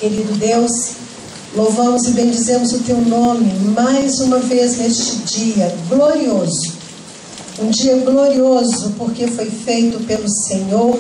Querido Deus, louvamos e bendizemos o Teu nome mais uma vez neste dia glorioso. Um dia glorioso porque foi feito pelo Senhor,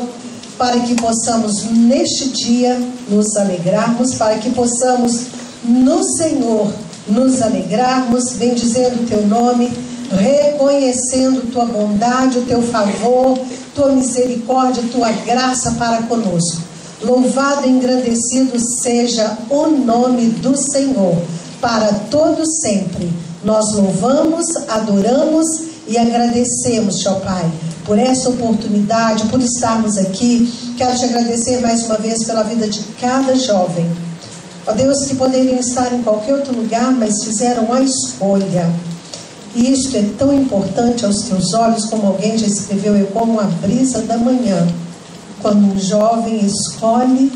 para que possamos neste dia nos alegrarmos, para que possamos no Senhor nos alegrarmos, bendizendo o Teu nome, reconhecendo Tua bondade, o Teu favor, Tua misericórdia, Tua graça para conosco. Louvado e engrandecido seja o nome do Senhor, para todo sempre. Nós louvamos, adoramos e agradecemos, ó Pai, por essa oportunidade, por estarmos aqui. Quero te agradecer mais uma vez pela vida de cada jovem. Ó Deus, que poderiam estar em qualquer outro lugar, mas fizeram a escolha. E isto é tão importante aos teus olhos, como alguém já escreveu, é como a brisa da manhã, quando um jovem escolhe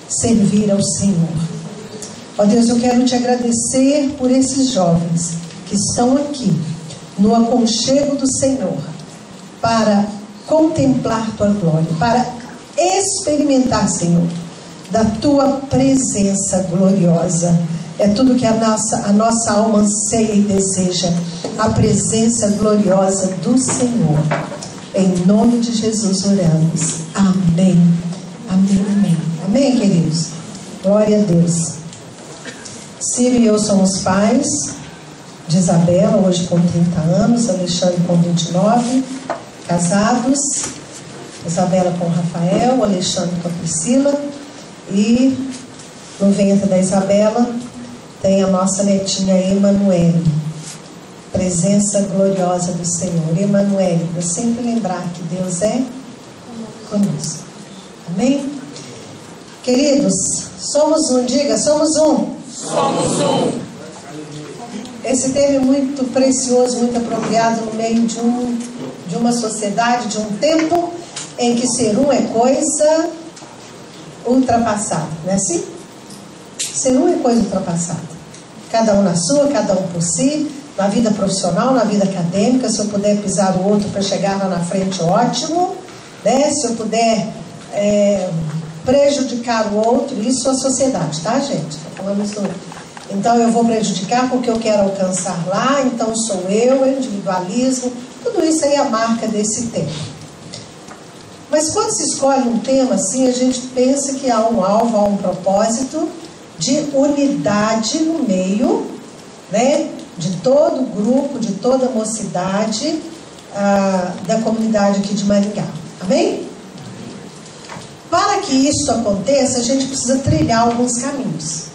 servir ao Senhor. Ó Deus, eu quero te agradecer por esses jovens que estão aqui, no aconchego do Senhor, para contemplar Tua glória, para experimentar, Senhor, da Tua presença gloriosa. É tudo que a nossa alma anseia e deseja, a presença gloriosa do Senhor. Em nome de Jesus oramos. Amém. Amém, amém. Amém, queridos? Glória a Deus. Ciro e eu somos pais de Isabela, hoje com 30 anos, Alexandre com 29, casados. Isabela com Rafael, Alexandre com a Priscila. E no ventre da Isabela tem a nossa netinha Emanuele. Presença gloriosa do Senhor. Emanuele, para sempre lembrar que Deus é conosco. Amém? Queridos, somos um, diga, somos um. Somos um. Esse tema é muito precioso, muito apropriado no meio de uma sociedade, de um tempo em que ser um é coisa ultrapassada, não é assim? Ser um é coisa ultrapassada. Cada um na sua, cada um por si, na vida profissional, na vida acadêmica. Se eu puder pisar o outro para chegar lá na frente, ótimo, né? Se eu puder prejudicar o outro, isso é a sociedade, tá, gente? Estou falando isso. Então eu vou prejudicar porque eu quero alcançar lá, então sou eu, individualismo, tudo isso aí é a marca desse tempo. Mas quando se escolhe um tema assim, a gente pensa que há um alvo, há um propósito de unidade no meio, né, de todo o grupo, de toda a mocidade da comunidade aqui de Maringá. Amém? Para que isso aconteça, a gente precisa trilhar alguns caminhos.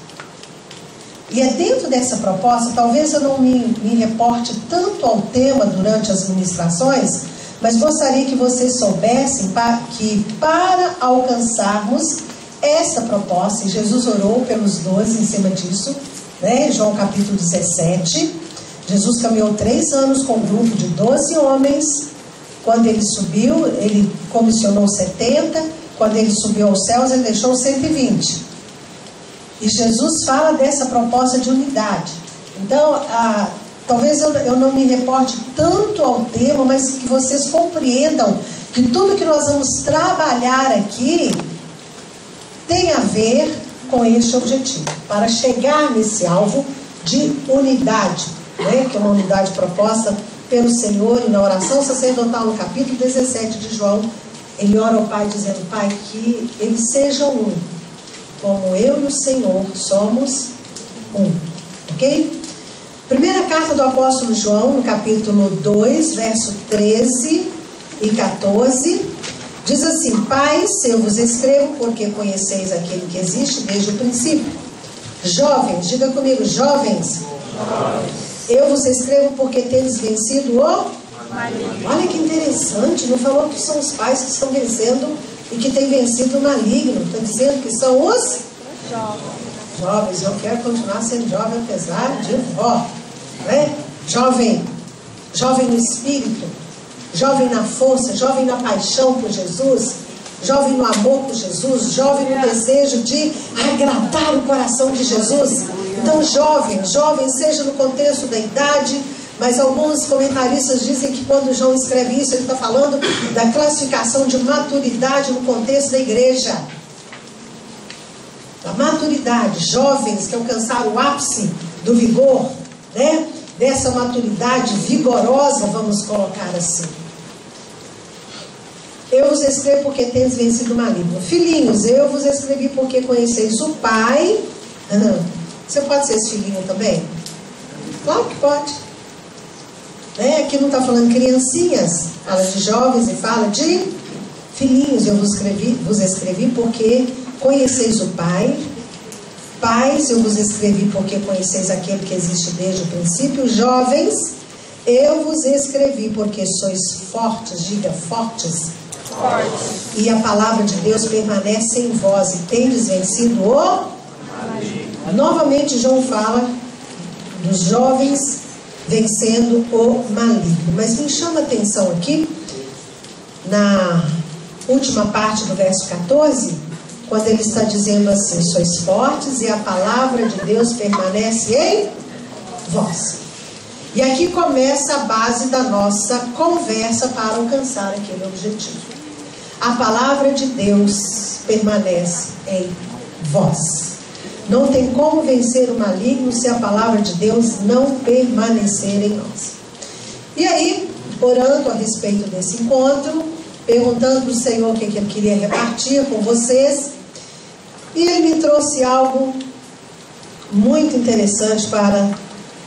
E é dentro dessa proposta, talvez eu não me reporte tanto ao tema durante as ministrações, mas gostaria que vocês soubessem que para alcançarmos essa proposta, e Jesus orou pelos 12 em cima disso, né? João capítulo 17, Jesus caminhou 3 anos com um grupo de 12 homens. Quando ele subiu, ele comissionou 70, quando ele subiu aos céus, ele deixou 120. E Jesus fala dessa proposta de unidade. Então, talvez eu não me reporte tanto ao tema, mas que vocês compreendam que tudo que nós vamos trabalhar aqui tem a ver com este objetivo, para chegar nesse alvo de unidade, né? Que é uma unidade proposta pelo Senhor. E na oração sacerdotal, no capítulo 17 de João, ele ora ao Pai dizendo: Pai, que eles sejam um, como eu e o Senhor somos um. Ok? Primeira carta do apóstolo João, no capítulo 2, verso 13 e 14, diz assim: Pais, eu vos escrevo porque conheceis aquele que existe desde o princípio. Jovens, diga comigo, jovens, eu vos escrevo porque tendes vencido o maligno. Olha que interessante, não falou que são os pais que estão vencendo e que têm vencido o maligno. Está dizendo que são os jovens. Eu quero continuar sendo jovem apesar de vó, né? Jovem no espírito, jovem na força, jovem na paixão por Jesus, jovem no amor por Jesus, jovem no desejo de agradar o coração de Jesus. Então jovem, seja no contexto da idade, mas alguns comentaristas dizem que quando João escreve isso, ele está falando da classificação de maturidade no contexto da igreja. Na maturidade, jovens que alcançaram o ápice do vigor, né? Dessa maturidade vigorosa, vamos colocar assim. Eu vos escrevo porque tendes vencido o maligno. Filhinhos, eu vos escrevi porque conheceis o Pai. Você pode ser esse filhinho também? Claro que pode. Né? Aqui não está falando criancinhas, fala de jovens e fala de filhinhos. Eu vos escrevi porque conheceis o Pai. Pais, eu vos escrevi porque conheceis aquele que existe desde o princípio. Jovens, eu vos escrevi porque sois fortes, diga fortes. E a palavra de Deus permanece em vós e tendes vencido o... Novamente João fala dos jovens vencendo o maligno. Mas me chama a atenção aqui, na última parte do verso 14, quando ele está dizendo assim: sois fortes e a palavra de Deus permanece em vós. E aqui começa a base da nossa conversa para alcançar aquele objetivo. A palavra de Deus permanece em vós. Não tem como vencer o maligno se a palavra de Deus não permanecer em nós. E aí, orando a respeito desse encontro, perguntando para o Senhor o que Ele queria repartir com vocês, e Ele me trouxe algo muito interessante para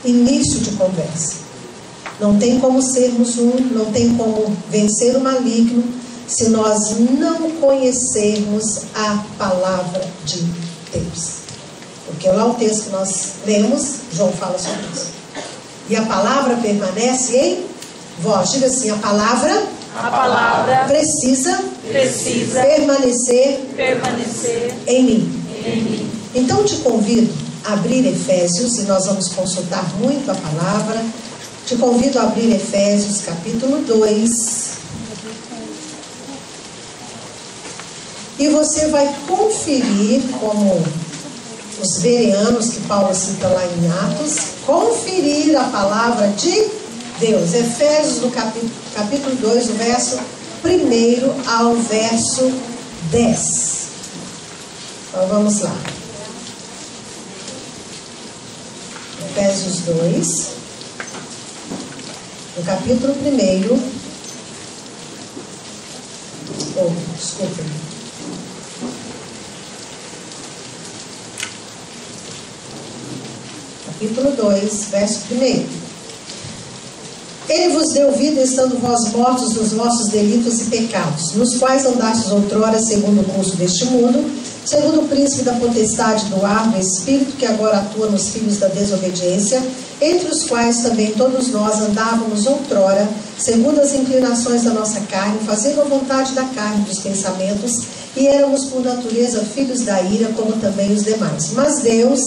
início de conversa. Não tem como sermos um, não tem como vencer o maligno se nós não conhecermos a palavra de Deus. Porque lá o texto que nós lemos, João fala sobre isso. E a palavra permanece em vós. Diga assim: a palavra precisa permanecer em mim. Então te convido a abrir Efésios, e nós vamos consultar muito a palavra. Te convido a abrir Efésios capítulo 2. E você vai conferir, como os bereanos que Paulo cita lá em Atos, conferir a palavra de Deus. Efésios no capítulo 2, do verso 1 ao verso 10. Então vamos lá. Efésios 2, no capítulo 1. Desculpa. Capítulo 2, verso 1. Ele vos deu vida, estando vós mortos nos vossos delitos e pecados, nos quais andastes outrora segundo o curso deste mundo, segundo o príncipe da potestade do ar, do espírito que agora atua nos filhos da desobediência, entre os quais também todos nós andávamos outrora, segundo as inclinações da nossa carne, fazendo a vontade da carne dos pensamentos, e éramos por natureza filhos da ira, como também os demais. Mas Deus,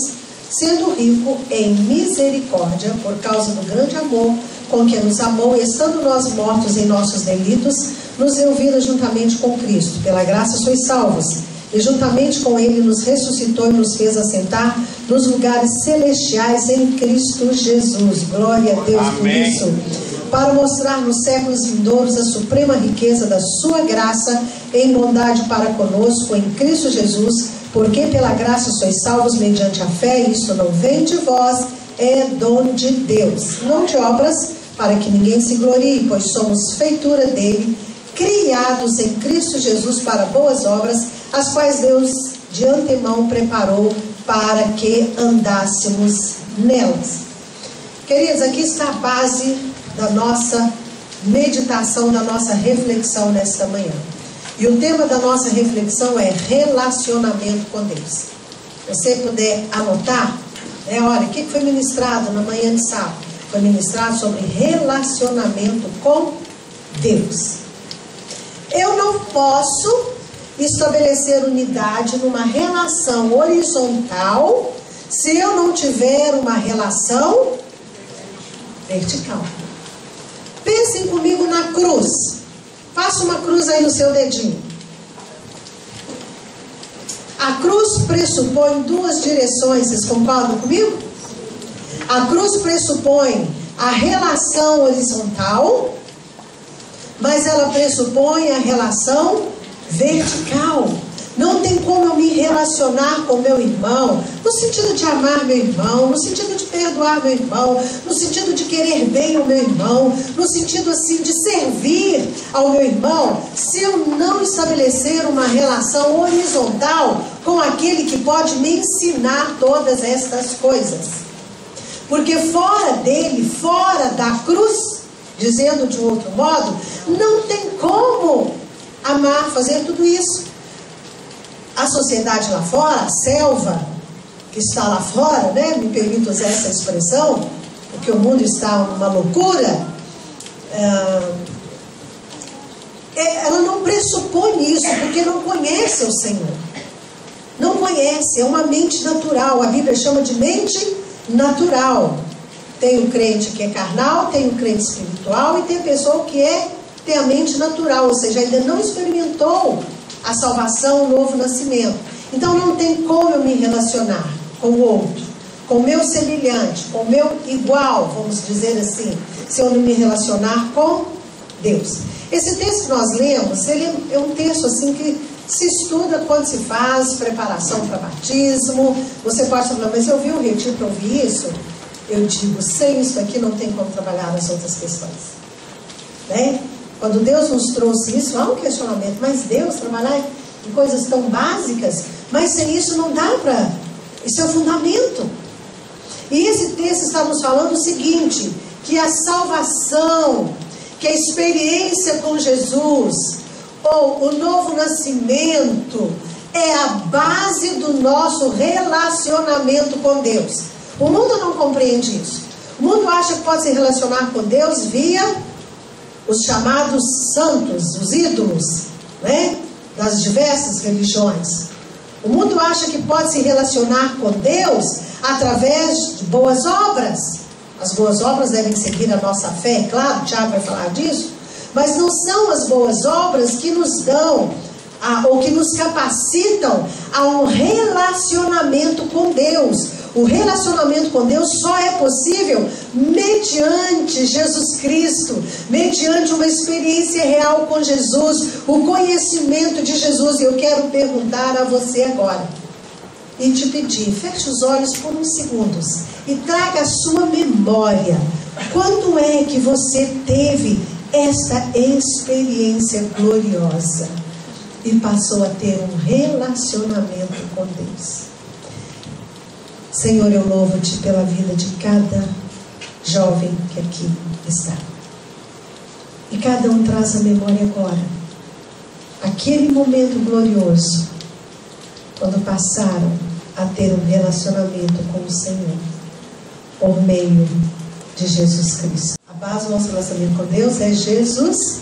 sendo rico em misericórdia, por causa do grande amor com que nos amou, estando nós mortos em nossos delitos, nos deu vida juntamente com Cristo. Pela graça sois salvos, e juntamente com Ele nos ressuscitou e nos fez assentar nos lugares celestiais em Cristo Jesus. Glória a Deus por isso. Para mostrar nos séculos vindouros a suprema riqueza da sua graça em bondade para conosco em Cristo Jesus, porque pela graça sois salvos mediante a fé, e isto não vem de vós, é dom de Deus, não de obras, para que ninguém se glorie, pois somos feitura dele, criados em Cristo Jesus para boas obras, as quais Deus de antemão preparou para que andássemos nelas. Queridos, aqui está a base da nossa meditação, da nossa reflexão nesta manhã. E o tema da nossa reflexão é relacionamento com Deus. Se você puder anotar, olha, o que foi ministrado na manhã de sábado? Foi ministrado sobre relacionamento com Deus. Eu não posso estabelecer unidade numa relação horizontal se eu não tiver uma relação vertical. Pensem comigo na cruz. Faça uma cruz aí no seu dedinho. A cruz pressupõe duas direções, vocês concordam comigo? A cruz pressupõe a relação horizontal, mas ela pressupõe a relação vertical. Não tem como eu me relacionar com meu irmão, no sentido de amar meu irmão, no sentido de perdoar meu irmão, no sentido de querer bem ao meu irmão, no sentido assim de servir ao meu irmão, se eu não estabelecer uma relação horizontal com aquele que pode me ensinar todas estas coisas. Porque fora dele, fora da cruz, dizendo de um outro modo, não tem como amar, fazer tudo isso. A sociedade lá fora, a selva que está lá fora, né? Me permito usar essa expressão, porque o mundo está uma loucura. Ela não pressupõe isso, porque não conhece o Senhor. Não conhece, é uma mente natural. A Bíblia chama de mente natural. Tem o crente que é carnal, tem o crente espiritual e tem a pessoa que tem a mente natural, ou seja, ainda não experimentou a salvação, o novo nascimento. Então não tem como eu me relacionar com o outro, com o meu semelhante, com o meu igual, vamos dizer assim, se eu não me relacionar com Deus. Esse texto que nós lemos, ele é um texto assim que se estuda quando se faz preparação para batismo. Você pode falar, mas eu vi o retiro para ouvir isso? Eu digo, sem isso aqui não tem como trabalhar nas outras questões, né? Quando Deus nos trouxe isso, há um questionamento, mas Deus trabalhar em coisas tão básicas, mas sem isso não dá para, isso é o fundamento. E esse texto está nos falando o seguinte, que a salvação, que a experiência com Jesus, ou o novo nascimento, é a base do nosso relacionamento com Deus. O mundo não compreende isso. O mundo acha que pode se relacionar com Deus via os chamados santos, os ídolos, né? Das diversas religiões. O mundo acha que pode se relacionar com Deus através de boas obras. As boas obras devem seguir a nossa fé, é claro, Tiago vai falar disso, mas não são as boas obras que nos dão, ou que nos capacitam a um relacionamento com Deus. O relacionamento com Deus só é possível mediante Jesus Cristo, mediante uma experiência real com Jesus, o conhecimento de Jesus. E eu quero perguntar a você agora, e te pedir, feche os olhos por uns segundos e traga a sua memória. Quando é que você teve essa experiência gloriosa e passou a ter um relacionamento com Deus? Senhor, eu louvo-te pela vida de cada jovem que aqui está. E cada um traz a memória agora, aquele momento glorioso, quando passaram a ter um relacionamento com o Senhor, por meio de Jesus Cristo. A base do nosso relacionamento com Deus é Jesus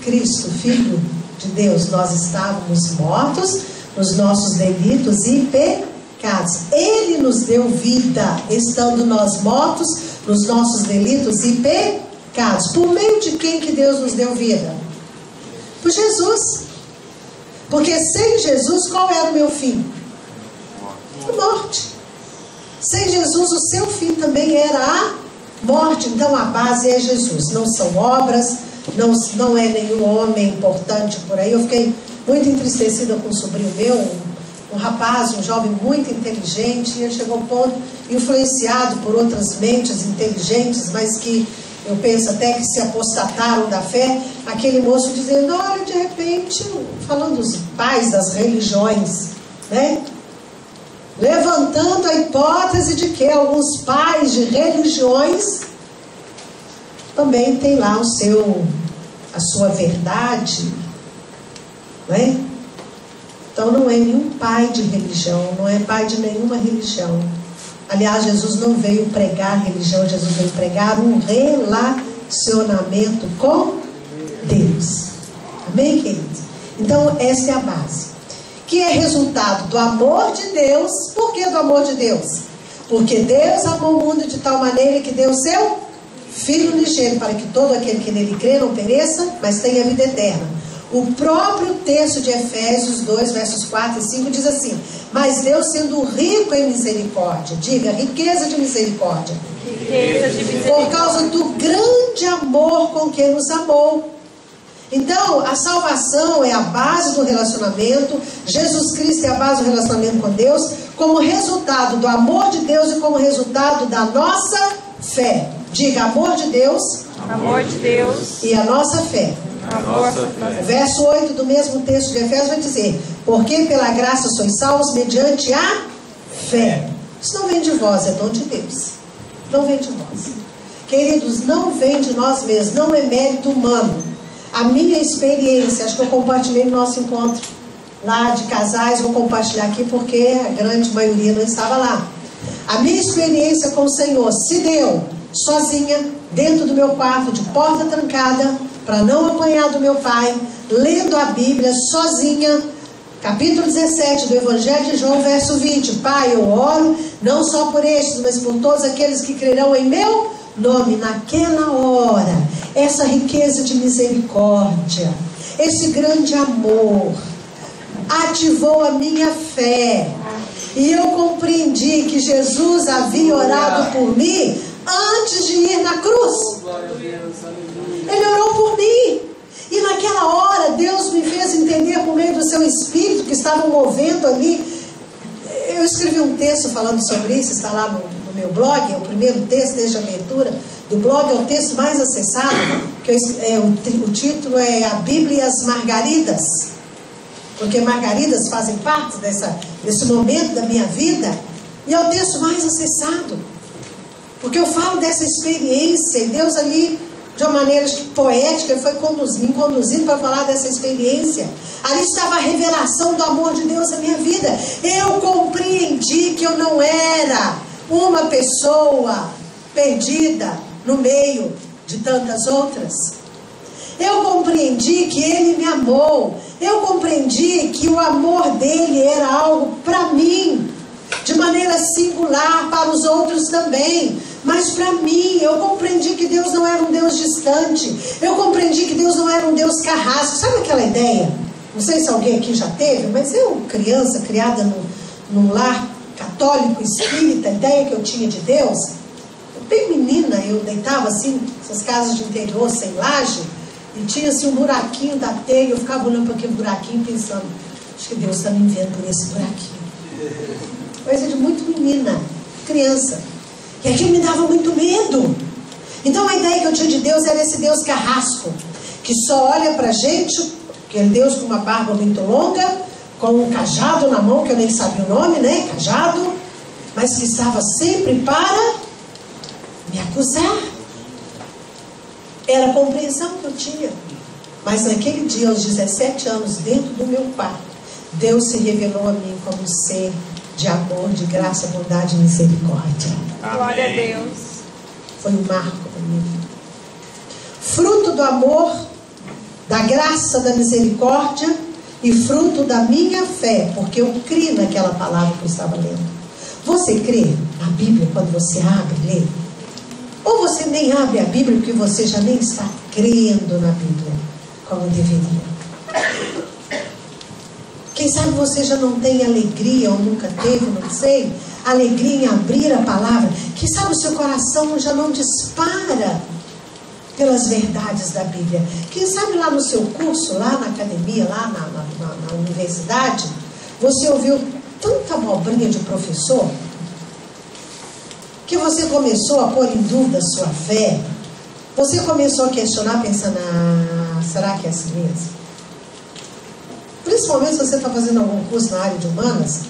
Cristo, Filho de Deus. Nós estávamos mortos nos nossos delitos e pecados. Ele nos deu vida, estando nós mortos nos nossos delitos e pecados. Por meio de quem que Deus nos deu vida? Por Jesus. Porque sem Jesus, qual era o meu fim? A morte. Sem Jesus, o seu fim também era a morte. Então a base é Jesus. Não são obras, não é nenhum homem importante por aí. Eu fiquei muito entristecida com um sobrinho meu, um rapaz, um jovem muito inteligente, e ele chegou a um ponto, influenciado por outras mentes inteligentes, mas que eu penso até que se apostataram da fé, aquele moço dizendo, olha, de repente, falando dos pais das religiões, né? Levantando a hipótese de que alguns pais de religiões também têm lá a sua verdade, né? Então não é nenhum pai de religião, não é pai de nenhuma religião. Aliás, Jesus não veio pregar religião, Jesus veio pregar um relacionamento com Deus. Amém, queridos? Então essa é a base, que é resultado do amor de Deus. Por que do amor de Deus? Porque Deus amou o mundo de tal maneira que deu o seu Filho unigênito, para que todo aquele que nele crê não pereça, mas tenha vida eterna. O próprio texto de Efésios 2, versos 4 e 5 diz assim, mas Deus sendo rico em misericórdia, diga, riqueza de misericórdia, por causa do grande amor com que nos amou, Então, a salvação é a base do relacionamento. Jesus Cristo é a base do relacionamento com Deus, como resultado do amor de Deus e como resultado da nossa fé. Diga, amor de Deus, e a nossa fé. O verso 8 do mesmo texto de Efésios vai dizer: porque pela graça sois salvos mediante a fé. Isso não vem de vós, é dom de Deus. Não vem de vós. Queridos, não vem de nós mesmos, não é mérito humano. A minha experiência, acho que eu compartilhei no nosso encontro lá de casais, vou compartilhar aqui porque a grande maioria não estava lá. A minha experiência com o Senhor se deu sozinha, dentro do meu quarto, de porta trancada, para não apanhar do meu pai, lendo a Bíblia sozinha. Capítulo 17 do Evangelho de João, verso 20. Pai, eu oro não só por estes, mas por todos aqueles que crerão em meu nome. Naquela hora, essa riqueza de misericórdia, esse grande amor ativou a minha fé, e eu compreendi que Jesus havia orado por mim antes de ir na cruz. Ele orou por mim, e naquela hora Deus me fez entender por meio do seu Espírito que estava movendo ali. Eu escrevi um texto falando sobre isso, está lá no meu blog, é o primeiro texto desde a abertura do blog, é o texto mais acessado, que o título é A Bíblia e as Margaridas, porque margaridas fazem parte desse momento da minha vida, e é o texto mais acessado, porque eu falo dessa experiência, e Deus ali, de uma maneira poética, foi me conduzindo para falar dessa experiência. Ali estava a revelação do amor de Deus na minha vida. Eu compreendi que eu não era uma pessoa perdida no meio de tantas outras. Eu compreendi que Ele me amou. Eu compreendi que o amor dele era algo para mim, de maneira singular, para os outros também, mas para mim. Eu compreendi que Deus não era um Deus distante. Eu compreendi que Deus não era um Deus carrasco. Sabe aquela ideia? Não sei se alguém aqui já teve, mas eu, criança, criada num lar católico espírita, a ideia que eu tinha de Deus, bem menina, eu deitava assim, essas casas de interior sem laje, e tinha assim um buraquinho da telha, eu ficava olhando para aquele buraquinho pensando, acho que Deus está me enviando por esse buraquinho. Coisa de muito menina, criança. E aquilo me dava muito medo. Então a ideia que eu tinha de Deus era esse Deus carrasco, que só olha pra gente, aquele Deus com uma barba muito longa, com um cajado na mão, que eu nem sabia o nome, né? Cajado, mas que estava sempre para me acusar. Era a compreensão que eu tinha. Mas naquele dia, aos 17 anos, dentro do meu quarto, Deus se revelou a mim como um ser de amor, de graça, bondade e misericórdia. Glória a Deus. Foi um marco para mim. Fruto do amor, da graça, da misericórdia e fruto da minha fé, porque eu criei naquela palavra que eu estava lendo. Você crê na Bíblia quando você abre e lê? Ou você nem abre a Bíblia porque você já nem está crendo na Bíblia como deveria? Quem sabe você já não tem alegria, ou nunca teve, não sei, alegria em abrir a palavra. Quem sabe o seu coração já não dispara pelas verdades da Bíblia. Quem sabe lá no seu curso, lá na academia, lá na universidade, você ouviu tanta abobrinha de professor, que você começou a pôr em dúvida a sua fé. Você começou a questionar, pensando, será que é assim mesmo? Principalmente se você está fazendo algum curso na área de humanas,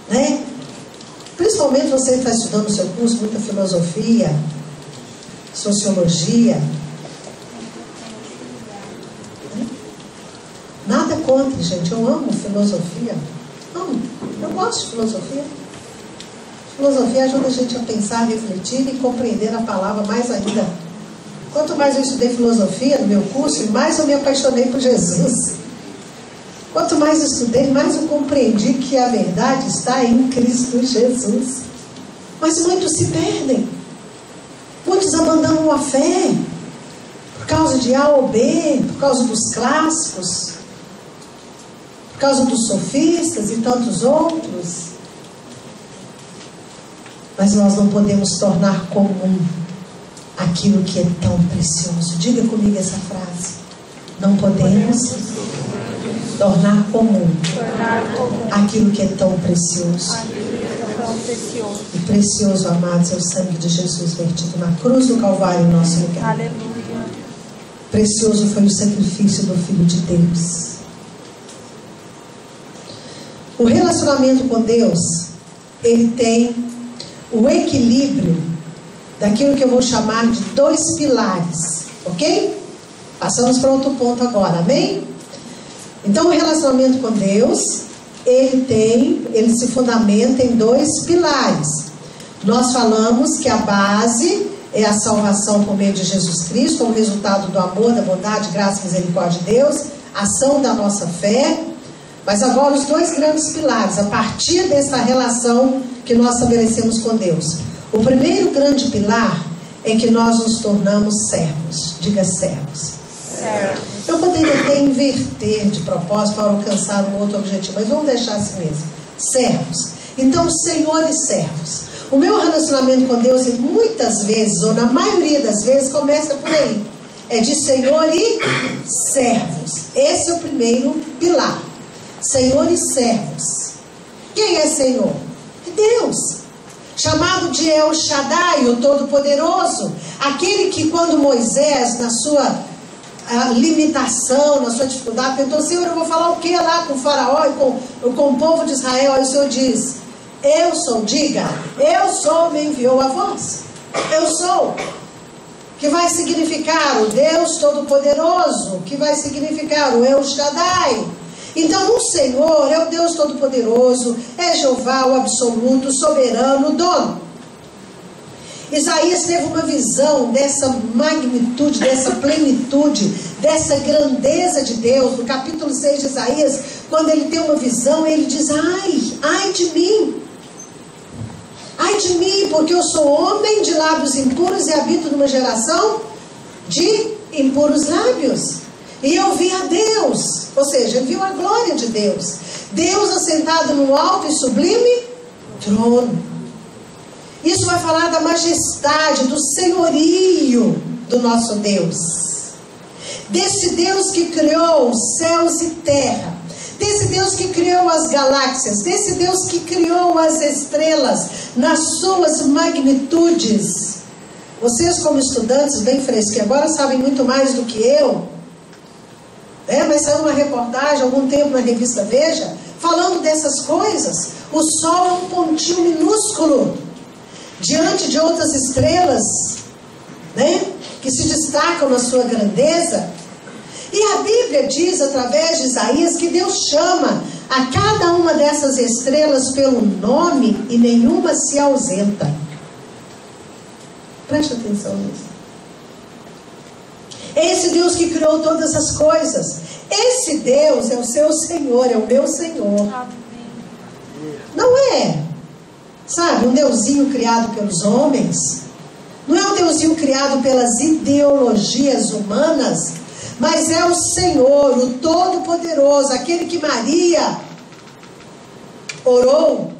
né? Principalmente você está estudando o seu curso, muita filosofia, sociologia. Nada contra, gente. Eu amo filosofia. Amo. Eu gosto de filosofia. Filosofia ajuda a gente a pensar, refletir e compreender a palavra mais ainda. Quanto mais eu estudei filosofia no meu curso, mais eu me apaixonei por Jesus. Quanto mais eu estudei, mais eu compreendi que a verdade está em Cristo Jesus. Mas muitos se perdem. Muitos abandonam a fé por causa de A ou B, por causa dos clássicos, por causa dos sofistas e tantos outros. Mas nós não podemos tornar comum aquilo que é tão precioso. Diga comigo essa frase. não podemos tornar comum aquilo que é tão precioso. E precioso, amados, é o sangue de Jesus vertido na cruz do Calvário em nosso lugar. Aleluia. Precioso foi o sacrifício do Filho de Deus. O relacionamento com Deus, ele tem o equilíbrio daquilo que eu vou chamar de 2 pilares, ok? Passamos para outro ponto agora, amém? Então, o relacionamento com Deus, ele se fundamenta em 2 pilares. Nós falamos que a base é a salvação por meio de Jesus Cristo, como resultado do amor, da bondade, graça e misericórdia de Deus, ação da nossa fé. Mas agora os 2 grandes pilares, a partir dessa relação que nós estabelecemos com Deus. O primeiro grande pilar é que nós nos tornamos servos. Diga servos. Eu poderia até inverter de propósito para alcançar um outro objetivo, mas vamos deixar assim mesmo. Servos. Então, Senhor e servos. O meu relacionamento com Deus, muitas vezes, ou na maioria das vezes, começa por aí. É de Senhor e servos. Esse é o primeiro pilar. Senhor e servos. Quem é Senhor? Deus. Chamado de El Shaddai, o Todo-Poderoso. Aquele que, quando Moisés, na sua limitação, na sua dificuldade, perguntou: Senhor, eu vou falar o que lá com o faraó e com o povo de Israel? Aí o Senhor diz: eu sou, diga, eu sou, me enviou a vós. Eu sou. Que vai significar o Deus Todo-Poderoso, que vai significar o El Shaddai. Então o Senhor é o Deus Todo-Poderoso, é Jeová, o absoluto, o soberano, o dono. Isaías teve uma visão dessa magnitude, dessa plenitude, dessa grandeza de Deus. No capítulo 6 de Isaías, quando ele tem uma visão, ele diz: ai de mim, porque eu sou homem de lábios impuros e habito numa geração de impuros lábios. E eu vi a Deus, ou seja, ele viu a glória de Deus. Deus assentado num alto e sublime trono. Isso vai falar da majestade, do senhorio do nosso Deus. Desse Deus que criou os céus e terra. Desse Deus que criou as galáxias. Desse Deus que criou as estrelas nas suas magnitudes. Vocês, como estudantes bem fresquinhos, agora sabem muito mais do que eu. Mas saiu uma reportagem há algum tempo na revista Veja, falando dessas coisas. O Sol é um pontinho minúsculo diante de outras estrelas, que se destacam na sua grandeza. E a Bíblia diz, através de Isaías, que Deus chama a cada uma dessas estrelas pelo nome e nenhuma se ausenta. Preste atenção nisso. Esse Deus que criou todas as coisas. Esse Deus é o seu Senhor, é o meu Senhor. Amém. Não é, sabe, um deusinho criado pelos homens. Não é um deusinho criado pelas ideologias humanas. Mas é o Senhor, o Todo-Poderoso, aquele que Maria orou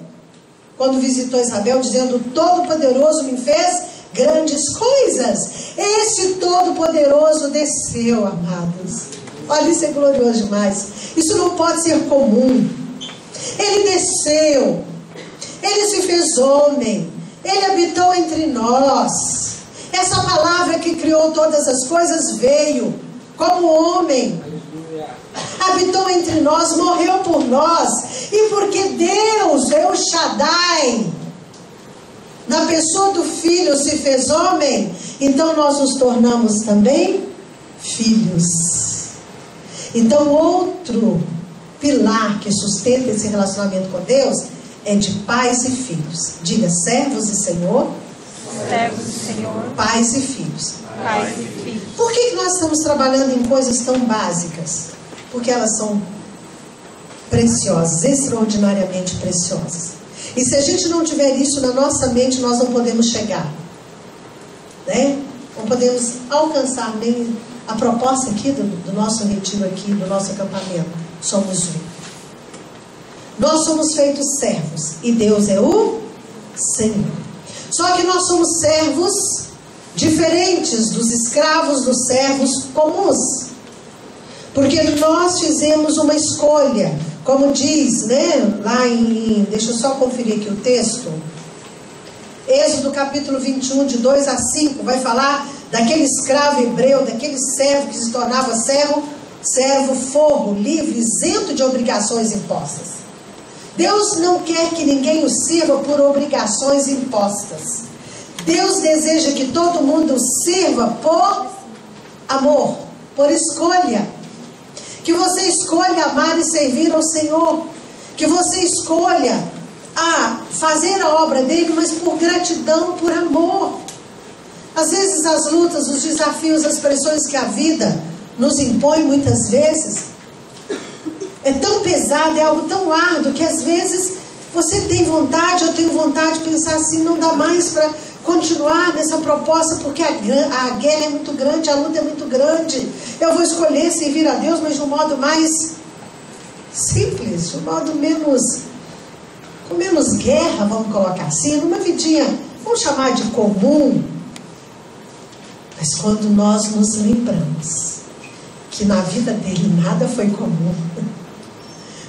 quando visitou Isabel, dizendo: o Todo-Poderoso me fez grandes coisas. Esse Todo-Poderoso desceu, amados. Olha, isso é glorioso demais. Isso não pode ser comum. Ele desceu. Ele se fez homem. Ele habitou entre nós. Essa palavra que criou todas as coisas veio como homem. Habitou entre nós, morreu por nós. E porque Deus é o Shaddai, na pessoa do Filho se fez homem, então nós nos tornamos também filhos. Então outro pilar que sustenta esse relacionamento com Deus é de pais e filhos. Diga: servos e Senhor. Servos e Senhor. Pais e filhos. Pais e filhos. Por que nós estamos trabalhando em coisas tão básicas? Porque elas são preciosas, extraordinariamente preciosas. E se a gente não tiver isso na nossa mente, nós não podemos chegar, não podemos alcançar nem a proposta aqui do nosso retiro aqui, do nosso acampamento. Somos um. Nós somos feitos servos e Deus é o Senhor. Só que nós somos servos diferentes dos escravos, dos servos comuns. Porque nós fizemos uma escolha, como diz, né, lá deixa eu só conferir aqui o texto. Êxodo capítulo 21, de 2 a 5, vai falar daquele escravo hebreu, daquele servo que se tornava servo forro, livre, isento de obrigações impostas. Deus não quer que ninguém o sirva por obrigações impostas. Deus deseja que todo mundo o sirva por amor, por escolha. Que você escolha amar e servir ao Senhor. Que você escolha fazer a obra dele, mas por gratidão, por amor. Às vezes as lutas, os desafios, as pressões que a vida nos impõe muitas vezes, é tão pesado, é algo tão árduo, que às vezes você tem vontade, eu tenho vontade de pensar assim, não dá mais para continuar nessa proposta, porque a guerra é muito grande, a luta é muito grande. Eu vou escolher servir a Deus, mas de um modo mais simples, de um modo com menos guerra, vamos colocar assim, numa vidinha, vamos chamar de comum. Mas quando nós nos lembramos que na vida dele nada foi comum,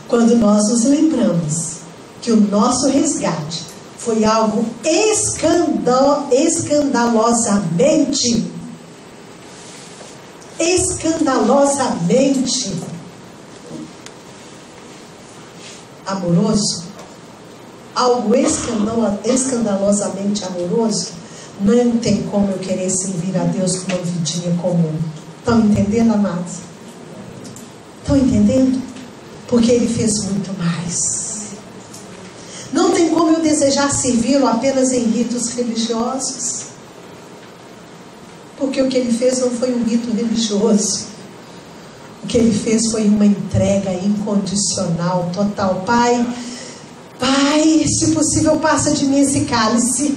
quando nós nos lembramos que o nosso resgate foi algo escandalosamente amoroso, algo escandalosamente amoroso, não tem como eu querer servir a Deus com uma vidinha comum. Estão entendendo, amados? Estão entendendo? Porque Ele fez muito mais. Não tem como eu desejar servi-lo apenas em ritos religiosos. Porque o que Ele fez não foi um rito religioso. O que Ele fez foi uma entrega incondicional, total. Pai, se possível, passa de mim esse cálice,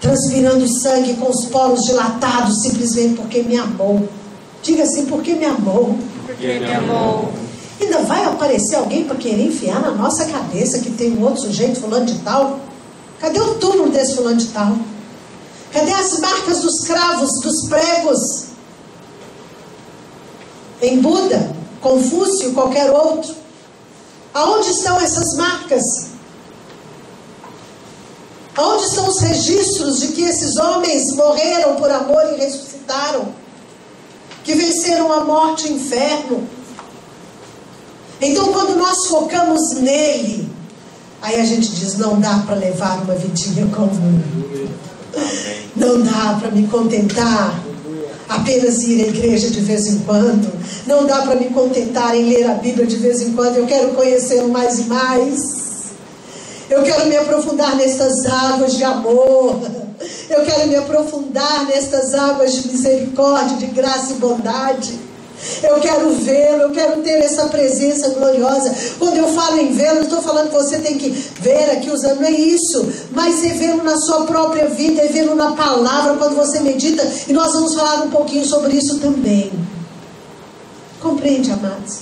transpirando sangue com os poros dilatados, simplesmente porque me amou. Diga assim, porque me amou. Porque me amou. Ainda vai aparecer alguém para querer enfiar na nossa cabeça que tem um outro sujeito fulano de tal? Cadê o túmulo desse fulano de tal? Cadê as marcas dos cravos, dos pregos? Em Buda, Confúcio, qualquer outro. Aonde estão essas marcas? Aonde estão os registros de que esses homens morreram por amor e ressuscitaram? Que venceram a morte e o inferno? Então, quando nós focamos nele, aí a gente diz, não dá para levar uma vidinha comum. Não dá para me contentar apenas ir à igreja de vez em quando. Não dá para me contentar em ler a Bíblia de vez em quando. Eu quero conhecê-lo mais e mais. Eu quero me aprofundar nestas águas de amor. Eu quero me aprofundar nestas águas de misericórdia, de graça e bondade. Eu quero vê-lo, eu quero ter essa presença gloriosa. Quando eu falo em vê-lo, não estou falando que você tem que ver aqui usando, não é isso. Mas é vê-lo na sua própria vida, é vê-lo na palavra, quando você medita. E nós vamos falar um pouquinho sobre isso também. Compreende, amados?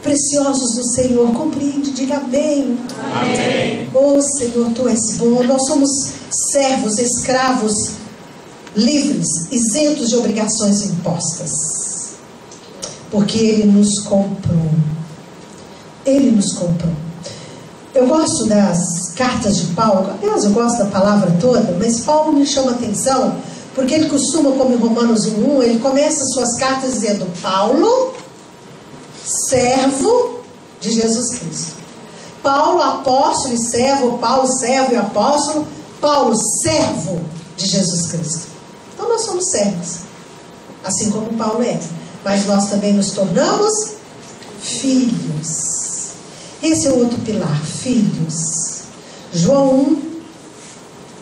Preciosos do Senhor, compreende, diga amém. Amém. Oh Senhor, Tu és bom. Nós somos servos, escravos, livres, isentos de obrigações impostas. Porque Ele nos comprou. Ele nos comprou. Eu gosto das cartas de Paulo. Aliás, eu gosto da palavra toda, mas Paulo me chama a atenção, porque ele costuma, como em Romanos 1:1, ele começa suas cartas dizendo: Paulo, servo de Jesus Cristo. Paulo, apóstolo e servo. Paulo, servo e apóstolo. Paulo, servo de Jesus Cristo. Então nós somos servos, assim como Paulo é. Mas nós também nos tornamos filhos. Esse é o outro pilar, filhos. João 1,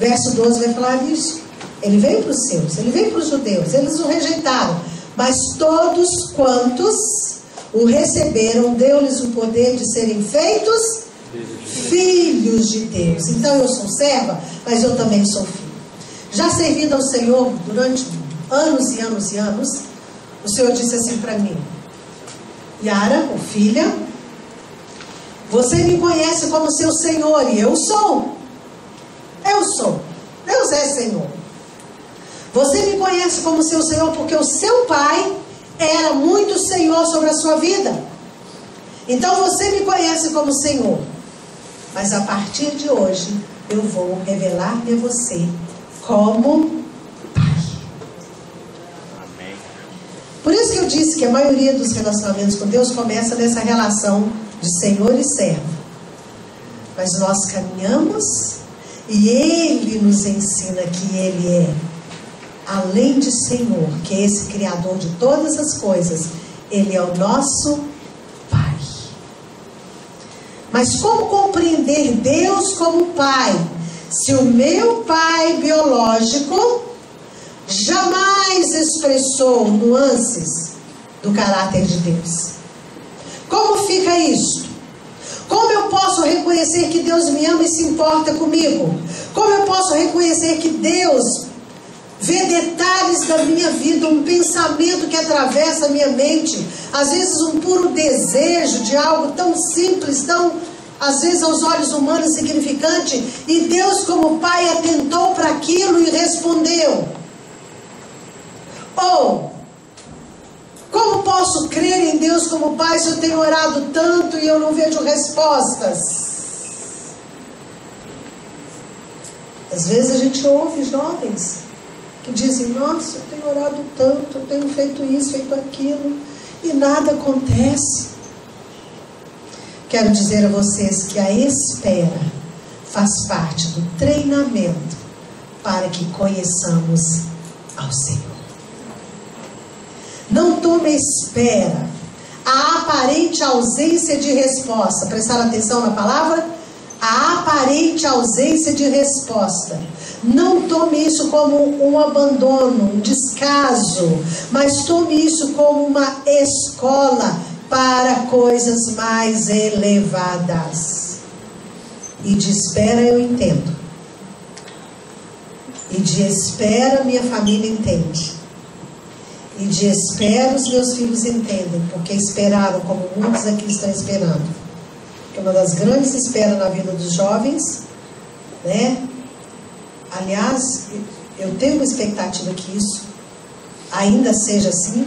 verso 12 vai falar disso. Ele veio para os seus, ele veio para os judeus, eles o rejeitaram. Mas todos quantos o receberam, deu-lhes o poder de serem feitos filhos de Deus. Então eu sou serva, mas eu também sou filho. Já servindo ao Senhor durante anos e anos e anos, o Senhor disse assim para mim: Yara, ou filha, você me conhece como seu Senhor, e eu sou. Eu sou. Deus é Senhor. Você me conhece como seu Senhor porque o seu pai era muito Senhor sobre a sua vida. Então você me conhece como Senhor, mas a partir de hoje eu vou revelar-me a você como Pai. Amém. Por isso que eu disse que a maioria dos relacionamentos com Deus começa nessa relação de Senhor e servo. Mas nós caminhamos e Ele nos ensina que Ele é, além de Senhor, que é esse Criador de todas as coisas, Ele é o nosso Pai. Mas como compreender Deus como Pai, se o meu pai biológico jamais expressou nuances do caráter de Deus? Como fica isso? Como eu posso reconhecer que Deus me ama e se importa comigo? Como eu posso reconhecer que Deus vê detalhes da minha vida, um pensamento que atravessa a minha mente, às vezes um puro desejo de algo tão simples, tão, às vezes aos olhos humanos, insignificante, e Deus como Pai atentou para aquilo e respondeu? Ou, como posso crer em Deus como Pai se eu tenho orado tanto e eu não vejo respostas? Às vezes a gente ouve jovens que dizem: nossa, eu tenho orado tanto, eu tenho feito isso, feito aquilo, e nada acontece. Quero dizer a vocês que a espera faz parte do treinamento para que conheçamos ao Senhor. Não tome a espera, a aparente ausência de resposta. Prestaram atenção na palavra? A aparente ausência de resposta. Não tome isso como um abandono, um descaso, mas tome isso como uma escola para coisas mais elevadas. E de espera eu entendo. E de espera minha família entende. E de espera os meus filhos entendem, porque esperaram como muitos aqui estão esperando. Porque uma das grandes esperas na vida dos jovens, né? Aliás, eu tenho uma expectativa que isso ainda seja assim,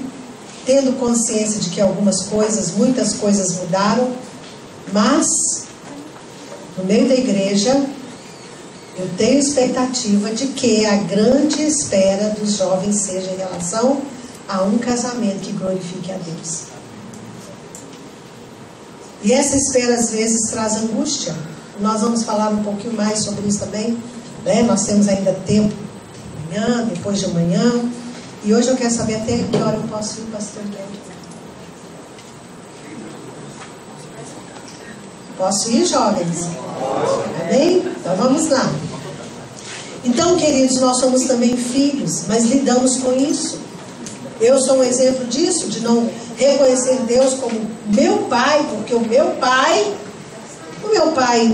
tendo consciência de que algumas coisas, muitas coisas mudaram, mas no meio da igreja eu tenho expectativa de que a grande espera dos jovens seja em relação a um casamento que glorifique a Deus. E essa espera às vezes traz angústia. Nós vamos falar um pouquinho mais sobre isso também, né? Nós temos ainda tempo, amanhã, depois de amanhã. E hoje eu quero saber até que hora eu posso ir, pastor Guilherme. Posso ir, jovens? Amém? Então vamos lá. Então, queridos, nós somos também filhos, mas lidamos com isso. Eu sou um exemplo disso, de não reconhecer Deus como meu pai, porque o meu pai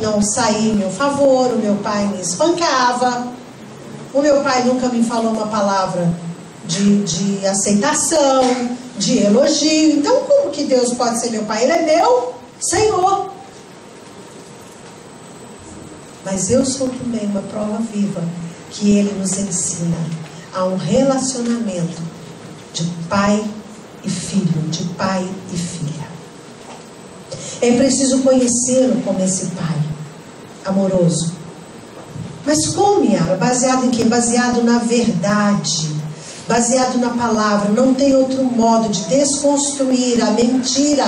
não saía em meu favor, o meu pai me espancava, o meu pai nunca me falou uma palavra de aceitação, de elogio. Então como que Deus pode ser meu pai? Ele é meu Senhor. Mas eu sou também uma prova viva que Ele nos ensina a um relacionamento de pai e filho, de pai e filha. É preciso conhecê-lo como esse pai amoroso. Mas como, Yara? Baseado em quê? Baseado na verdade, baseado na palavra. Não tem outro modo de desconstruir a mentira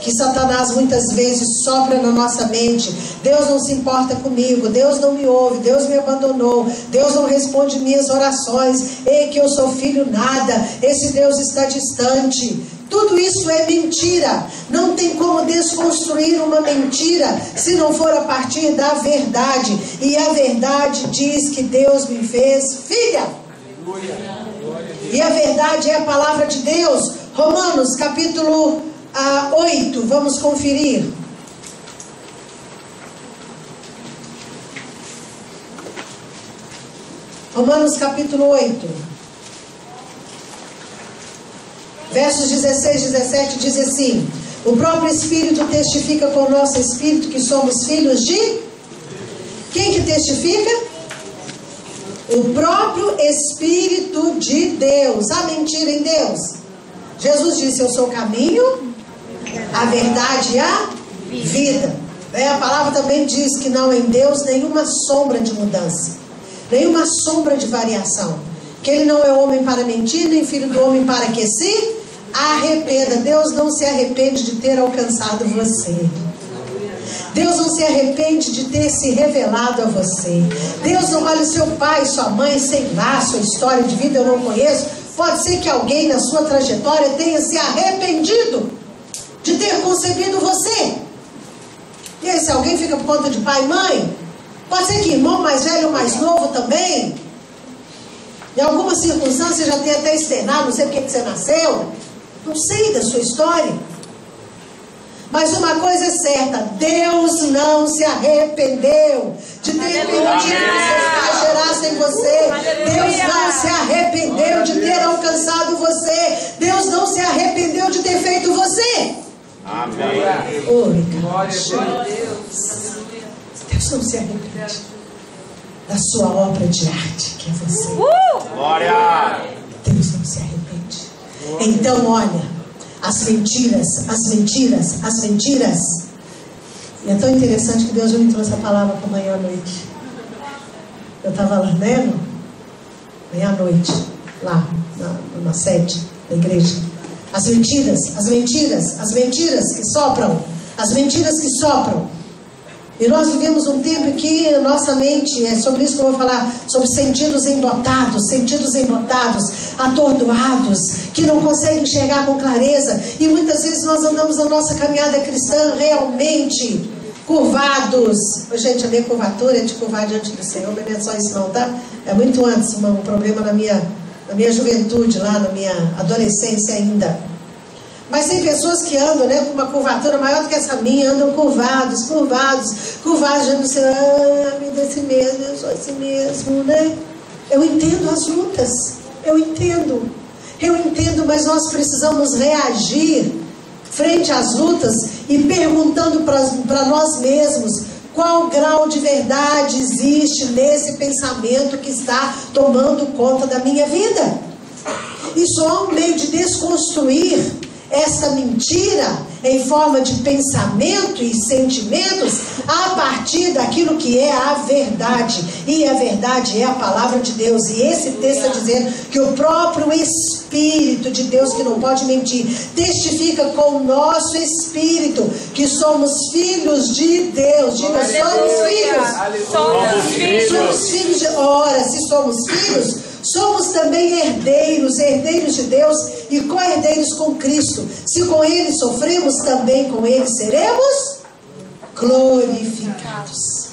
que Satanás muitas vezes sopra na nossa mente. Deus não se importa comigo, Deus não me ouve, Deus me abandonou, Deus não responde minhas orações, ei, que eu sou filho nada, esse Deus está distante. Tudo isso é mentira. Não tem como desconstruir uma mentira se não for a partir da verdade. E a verdade diz que Deus me fez filha. E a verdade é a palavra de Deus. Romanos capítulo 8, vamos conferir. Romanos capítulo 8, versos 16 e 17 diz assim: o próprio Espírito testifica com o nosso Espírito que somos filhos de... Quem que testifica? O próprio Espírito de Deus. Há mentira em Deus? Jesus disse: eu sou o caminho, a verdade e a vida. A palavra também diz que não há em Deus nenhuma sombra de mudança, nenhuma sombra de variação. Que Ele não é homem para mentir, nem filho do homem para que se arrependa. Deus não se arrepende de ter alcançado você. Deus não se arrepende de ter se revelado a você. Deus não olha seu pai, sua mãe, sei lá, sua história de vida eu não conheço. Pode ser que alguém na sua trajetória tenha se arrependido de ter concebido você. E aí, se alguém fica por conta de pai e mãe, pode ser que irmão mais velho ou mais novo também, em alguma circunstância já tenha até externado, não sei porque que você nasceu, não sei da sua história. Mas uma coisa é certa: Deus não se arrependeu de ter permitido que seus pais gerassem você. Deus não se arrependeu de ter alcançado você. Deus não se arrependeu de ter feito você. Amém. Deus não se arrepende da sua obra de arte, que é você. Glória. Deus não se arrepende. Então, olha, as mentiras. E é tão interessante que Deus já me trouxe a palavra para amanhã à noite. Eu estava lá, né? Amanhã à noite, lá na sede da igreja. As mentiras que sopram. As mentiras que sopram. E nós vivemos um tempo que a nossa mente, é sobre isso que eu vou falar, sobre sentidos embotados, atordoados, que não conseguem enxergar com clareza. E muitas vezes nós andamos na nossa caminhada cristã realmente curvados. Gente, a minha curvatura é de curvar diante do Senhor, mas não é só isso não, tá? É muito antes, um problema na minha juventude, lá na minha adolescência ainda. Mas tem pessoas que andam, né, com uma curvatura maior do que essa minha, andam curvados diante do Senhor. Ah, me dê assim mesmo, eu sou assim mesmo, né? Eu entendo as lutas, eu entendo, mas nós precisamos reagir frente às lutas e perguntando para nós mesmos qual grau de verdade existe nesse pensamento que está tomando conta da minha vida. E só há um meio de desconstruir essa mentira em forma de pensamento e sentimentos a partir daquilo que é a verdade. E a verdade é a palavra de Deus. E esse texto está dizendo que o próprio Espírito de Deus, que não pode mentir, testifica com o nosso espírito que somos filhos de Deus. Diga, somos filhos. Somos filhos de... Ora, se somos filhos, somos também herdeiros de Deus e co-herdeiros com Cristo. Se com Ele sofremos, também com Ele seremos glorificados.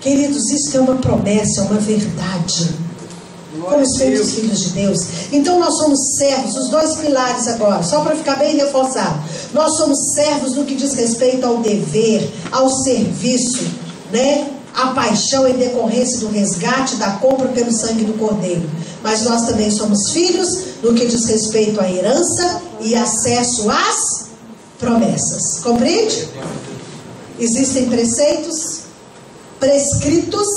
Queridos, isso é uma promessa, é uma verdade. Como somos filhos de Deus. Então nós somos servos, os dois pilares agora, só para ficar bem reforçado. Nós somos servos no que diz respeito ao dever, ao serviço, né? A paixão em decorrência do resgate, da compra pelo sangue do Cordeiro. Mas nós também somos filhos no que diz respeito à herança e acesso às promessas. Compreende? Existem preceitos, prescritos,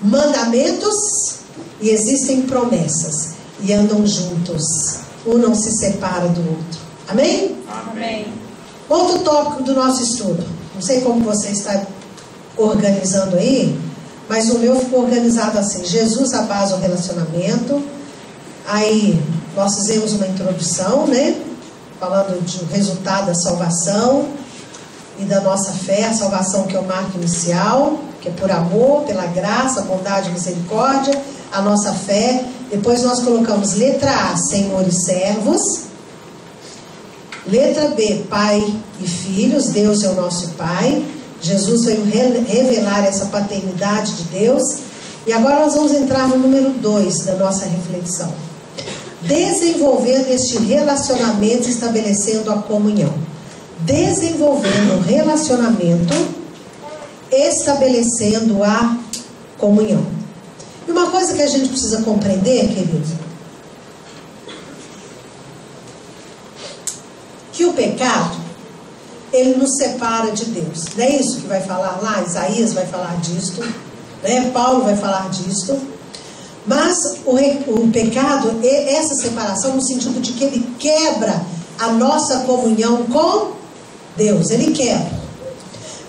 mandamentos e existem promessas. E andam juntos. Um não se separa do outro. Amém? Amém. Outro tópico do nosso estudo. Não sei como você está organizando aí, mas o meu ficou organizado assim: Jesus, a base do relacionamento. Aí nós fizemos uma introdução, né, falando do resultado da salvação e da nossa fé, a salvação que é o marco inicial, que é por amor, pela graça, bondade e misericórdia, a nossa fé. Depois nós colocamos letra A, Senhor e servos. Letra B, Pai e filhos. Deus é o nosso Pai. Jesus veio revelar essa paternidade de Deus. E agora nós vamos entrar no número 2 da nossa reflexão. Desenvolvendo este relacionamento, estabelecendo a comunhão. Desenvolvendo o relacionamento, estabelecendo a comunhão. E uma coisa que a gente precisa compreender, querido, que o pecado, ele nos separa de Deus. Não é isso que vai falar lá? Isaías vai falar disto, né? Paulo vai falar disto. Mas o pecado é essa separação no sentido de que ele quebra a nossa comunhão com Deus. Ele quebra.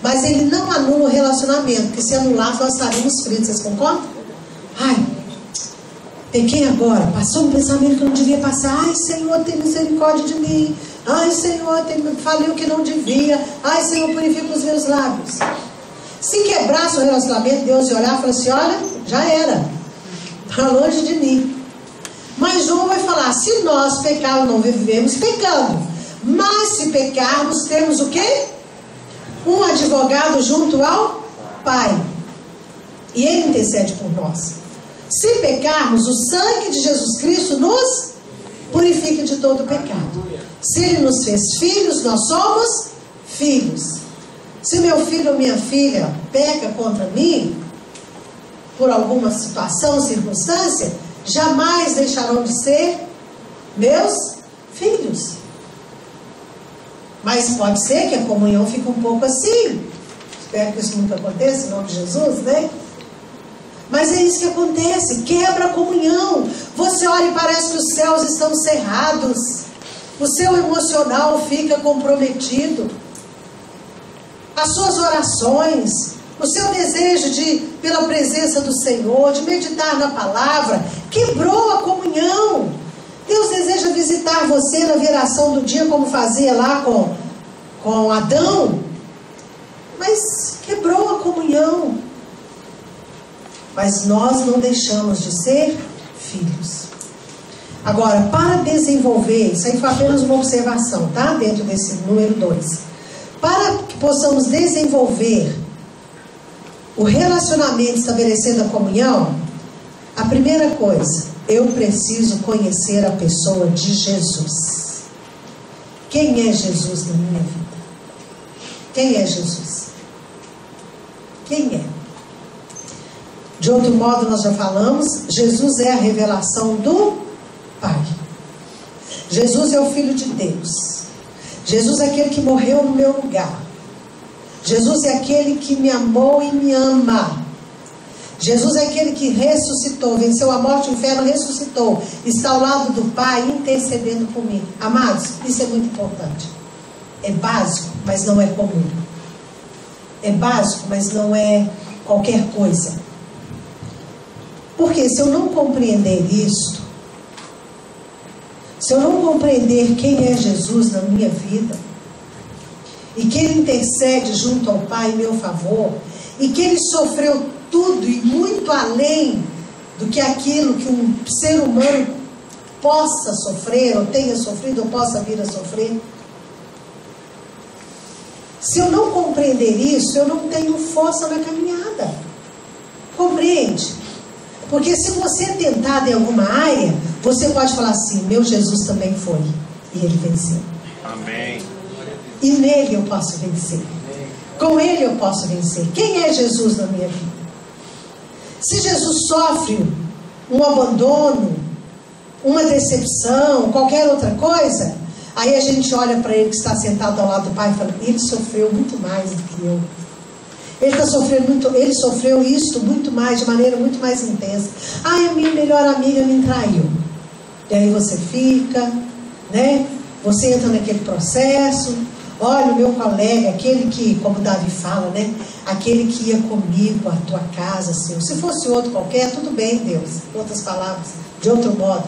Mas ele não anula o relacionamento, porque se anular nós estaríamos fritos. Vocês concordam? Ai, pequei agora, passou um pensamento que eu não devia passar. Ai, Senhor, tem misericórdia de mim. Ai, Senhor, falei o que não devia. Ai, Senhor, purifica os meus lábios. Se quebrasse o relacionamento, Deus ia olhar e falar assim: olha, já era, está longe de mim. Mas João vai falar: se nós pecarmos, não vivemos pecando. Mas se pecarmos, temos o quê? Um advogado junto ao Pai. E ele intercede por nós. Se pecarmos, o sangue de Jesus Cristo nos purifica de todo pecado. Se ele nos fez filhos, nós somos filhos. Se meu filho ou minha filha peca contra mim, por alguma situação, circunstância, jamais deixarão de ser meus filhos. Mas pode ser que a comunhão fique um pouco assim. Espero que isso nunca aconteça, em nome de Jesus, né? Mas é isso que acontece, quebra a comunhão. Você olha e parece que os céus estão cerrados. O seu emocional fica comprometido. As suas orações, o seu desejo de, pela presença do Senhor, de meditar na palavra, quebrou a comunhão. Deus deseja visitar você na viração do dia, como fazia lá com Adão. Mas quebrou a comunhão. Mas nós não deixamos de ser filhos. Agora, para desenvolver, isso aí foi apenas uma observação, tá? Dentro desse número 2. Para que possamos desenvolver o relacionamento estabelecendo a comunhão, a primeira coisa, eu preciso conhecer a pessoa de Jesus. Quem é Jesus na minha vida? Quem é Jesus? Quem é? De outro modo, nós já falamos, Jesus é a revelação do Pai. Jesus é o Filho de Deus. Jesus é aquele que morreu no meu lugar. Jesus é aquele que me amou e me ama. Jesus é aquele que ressuscitou, venceu a morte e o inferno, ressuscitou. Está ao lado do Pai, intercedendo por mim. Amados, isso é muito importante. É básico, mas não é comum. É básico, mas não é qualquer coisa. Porque se eu não compreender isto, se eu não compreender quem é Jesus na minha vida, e que Ele intercede junto ao Pai em meu favor, e que Ele sofreu tudo e muito além do que aquilo que um ser humano possa sofrer, ou tenha sofrido, ou possa vir a sofrer. Se eu não compreender isso, eu não tenho força na caminhada. Compreende? Porque se você é tentado em alguma área, você pode falar assim: meu Jesus também foi, e Ele venceu. Amém. E nele eu posso vencer. Com Ele eu posso vencer. Quem é Jesus na minha vida? Se Jesus sofre um abandono, uma decepção, qualquer outra coisa, aí a gente olha para Ele que está sentado ao lado do Pai e fala: Ele sofreu muito mais do que eu. Ele sofreu isto muito mais, de maneira muito mais intensa. Ai, a minha melhor amiga me traiu. E aí você fica, né? Você entra naquele processo. Olha, o meu colega, aquele que, como Davi fala, né? Aquele que ia comigo à tua casa, Senhor. Se fosse outro qualquer, tudo bem, Deus. Em outras palavras, de outro modo.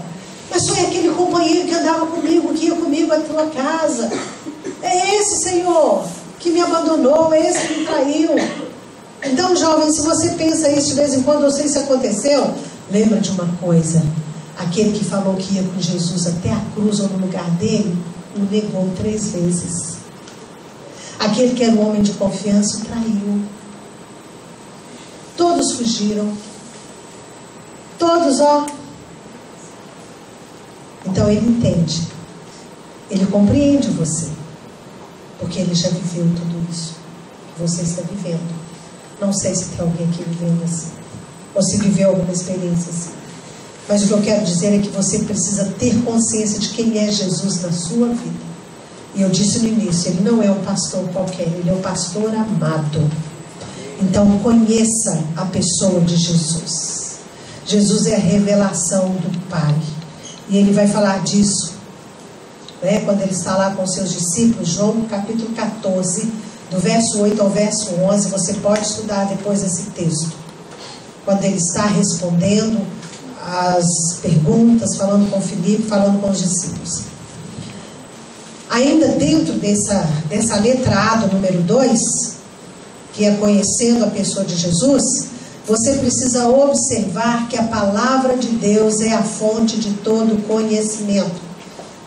Mas foi aquele companheiro que andava comigo, que ia comigo à tua casa. É esse, Senhor, que me abandonou, é esse que me traiu. Então, jovem, se você pensa isso de vez em quando, eu sei se aconteceu, lembra de uma coisa: aquele que falou que ia com Jesus até a cruz ou no lugar dele, o negou 3 vezes. Aquele que era um homem de confiança o traiu. Todos fugiram. Todos, ó. Então ele entende. Ele compreende você. Porque ele já viveu tudo isso que você está vivendo. Não sei se tem alguém aqui vivendo assim, ou se viveu alguma experiência assim. Mas o que eu quero dizer é que você precisa ter consciência de quem é Jesus na sua vida. E eu disse no início, Ele não é um pastor qualquer, Ele é um pastor amado. Então conheça a pessoa de Jesus. Jesus é a revelação do Pai. E ele vai falar disso, né, quando ele está lá com seus discípulos, João capítulo 14, do verso 8 ao verso 11, você pode estudar depois esse texto. Quando ele está respondendo as perguntas, falando com Filipe, falando com os discípulos. Ainda dentro dessa letra A do número 2, que é conhecendo a pessoa de Jesus, você precisa observar que a palavra de Deus é a fonte de todo conhecimento.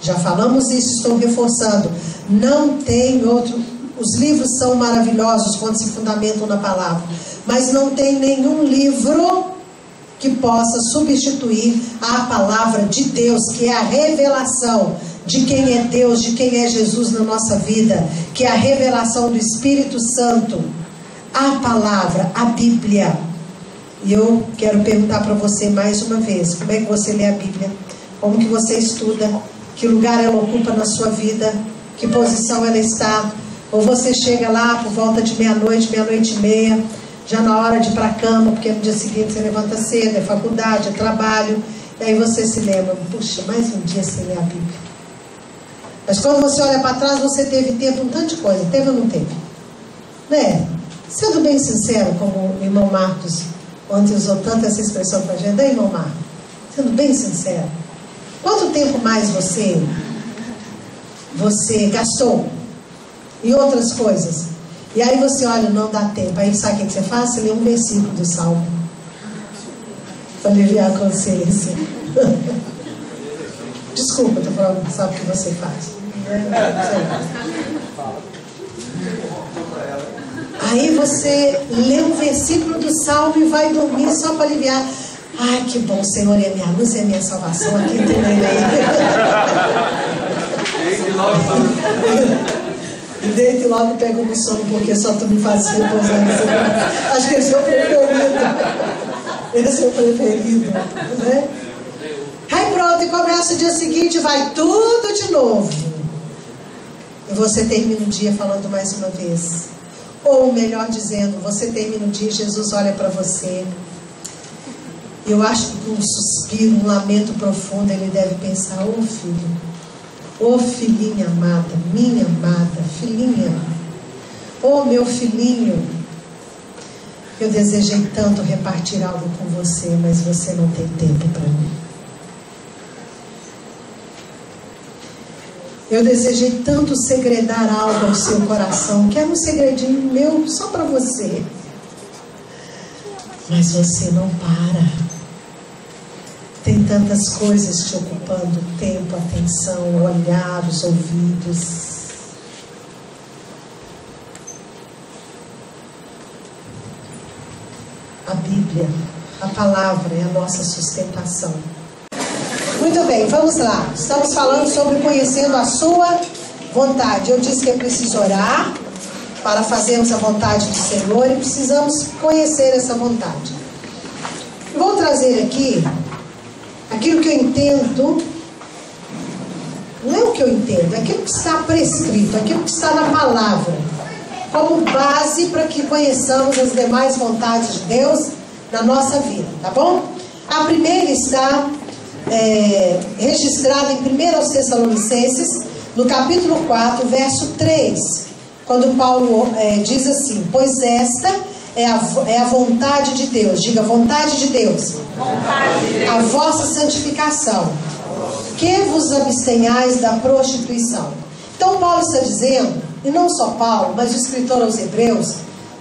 Já falamos isso, estou reforçando. Não tem outro. Os livros são maravilhosos quando se fundamentam na palavra, mas não tem nenhum livro que possa substituir a palavra de Deus, que é a revelação de quem é Deus, de quem é Jesus na nossa vida, que é a revelação do Espírito Santo, a palavra, a Bíblia. E eu quero perguntar para você mais uma vez, como é que você lê a Bíblia? Como que você estuda? Que lugar ela ocupa na sua vida? Que posição ela está? Ou você chega lá por volta de meia-noite, meia-noite e meia, já na hora de ir para a cama, porque no dia seguinte você levanta cedo, é faculdade, é trabalho, e aí você se lembra, puxa, mais um dia sem ler a Bíblia. Mas quando você olha para trás, você teve tempo, um tanto de coisa, teve ou não teve? Né? Sendo bem sincero, como o irmão Marcos ontem usou tanto essa expressão para a gente, né, irmão Marcos? Sendo bem sincero, quanto tempo mais você gastou em outras coisas? E aí você olha, não dá tempo. Aí sabe o que você faz? Você lê um versículo do Salmo para aliviar a consciência. Desculpa, estou falando, sabe o que você faz? Aí você lê um versículo do Salmo e vai dormir só para aliviar. Ai, que bom, Senhor é minha luz e é minha salvação. Aqui tem e deita e logo pega no sono, porque só tu me fazes repousar. Acho que esse é o preferido. Esse é o preferido, né? Aí pronto, e começa o dia seguinte, vai tudo de novo. E você termina o dia falando mais uma vez. Ou melhor dizendo, você termina o dia e Jesus olha para você. Eu acho que com um suspiro, um lamento profundo, ele deve pensar, ô filho, ô filhinha amada, minha amada, filhinha, ô meu filhinho, eu desejei tanto repartir algo com você, mas você não tem tempo para mim. Eu desejei tanto segredar algo ao seu coração, que era um segredinho meu só para você, mas você não para. Tem tantas coisas te ocupando o tempo, a atenção, o olhar, os ouvidos. A Bíblia, a palavra é a nossa sustentação. Muito bem, vamos lá. Estamos falando sobre conhecendo a sua vontade. Eu disse que é preciso orar para fazermos a vontade do Senhor e precisamos conhecer essa vontade. Vou trazer aqui aquilo que eu entendo, não é o que eu entendo, é aquilo que está prescrito, aquilo que está na palavra, como base para que conheçamos as demais vontades de Deus na nossa vida, tá bom? A primeira está registrada em 1 Tessalonicenses, no capítulo 4, verso 3, quando Paulo diz assim, pois esta é a vontade de Deus. Diga, vontade de Deus. Vontade de Deus. A vossa santificação, que vos abstenhais da prostituição. Então Paulo está dizendo, e não só Paulo, mas o escritor aos Hebreus,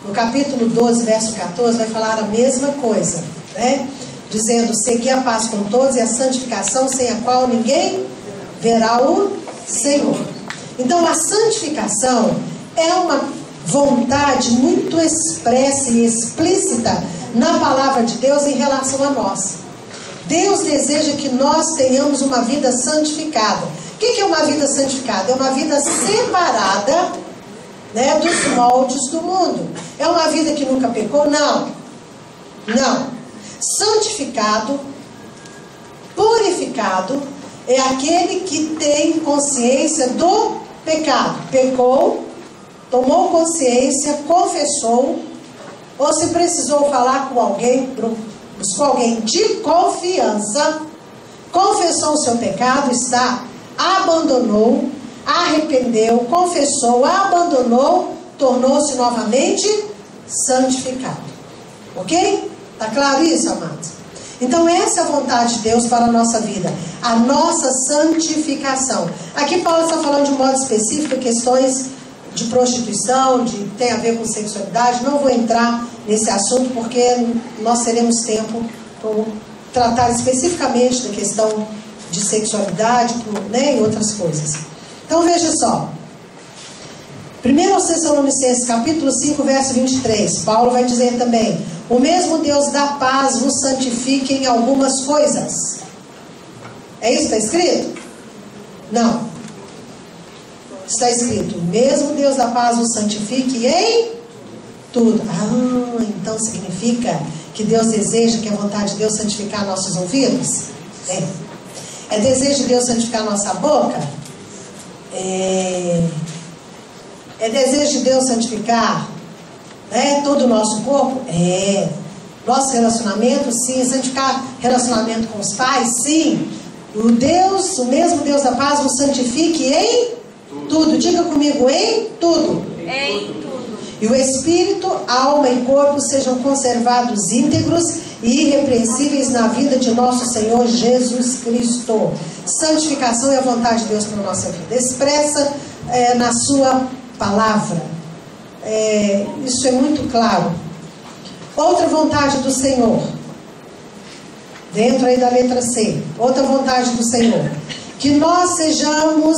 no capítulo 12, verso 14, vai falar a mesma coisa, né? Dizendo, segui a paz com todos e a santificação, sem a qual ninguém verá o Senhor. Então a santificação é uma vontade muito expressa e explícita na palavra de Deus em relação a nós. Deus deseja que nós tenhamos uma vida santificada. O que é uma vida santificada? É uma vida separada, né, dos moldes do mundo. É uma vida que nunca pecou? Não. Santificado, purificado, é aquele que tem consciência do pecado. Pecou, tomou consciência, confessou, ou se precisou falar com alguém buscou alguém de confiança, confessou o seu pecado, abandonou, arrependeu, confessou, abandonou, tornou-se novamente santificado. Ok? Está claro isso, amados? Então essa é a vontade de Deus para a nossa vida, a nossa santificação. Aqui Paulo está falando de um modo específico questões de prostituição, tem a ver com sexualidade. Não vou entrar nesse assunto porque nós teremos tempo para tratar especificamente da questão de sexualidade, né, e outras coisas. Então veja só, 1 Tessalonicenses capítulo 5, verso 23, Paulo vai dizer também: o mesmo Deus da paz vos santifique em algumas coisas. É isso que está escrito? Não. Está escrito: o mesmo Deus da paz vos santifique em tudo. Então significa que Deus deseja, que é a vontade de Deus santificar nossos ouvidos? É desejo de Deus santificar nossa boca? É desejo de Deus santificar, né, todo o nosso corpo? Nosso relacionamento? Sim. Santificar relacionamento com os pais? Sim. O mesmo Deus da paz vos santifique em tudo. Diga comigo: em tudo. Em tudo. E o espírito, alma e corpo sejam conservados íntegros e irrepreensíveis na vida de nosso Senhor Jesus Cristo. Santificação é a vontade de Deus para a nossa vida, expressa na sua palavra. Isso é muito claro. Outra vontade do Senhor, dentro aí da letra C, outra vontade do Senhor: que nós sejamos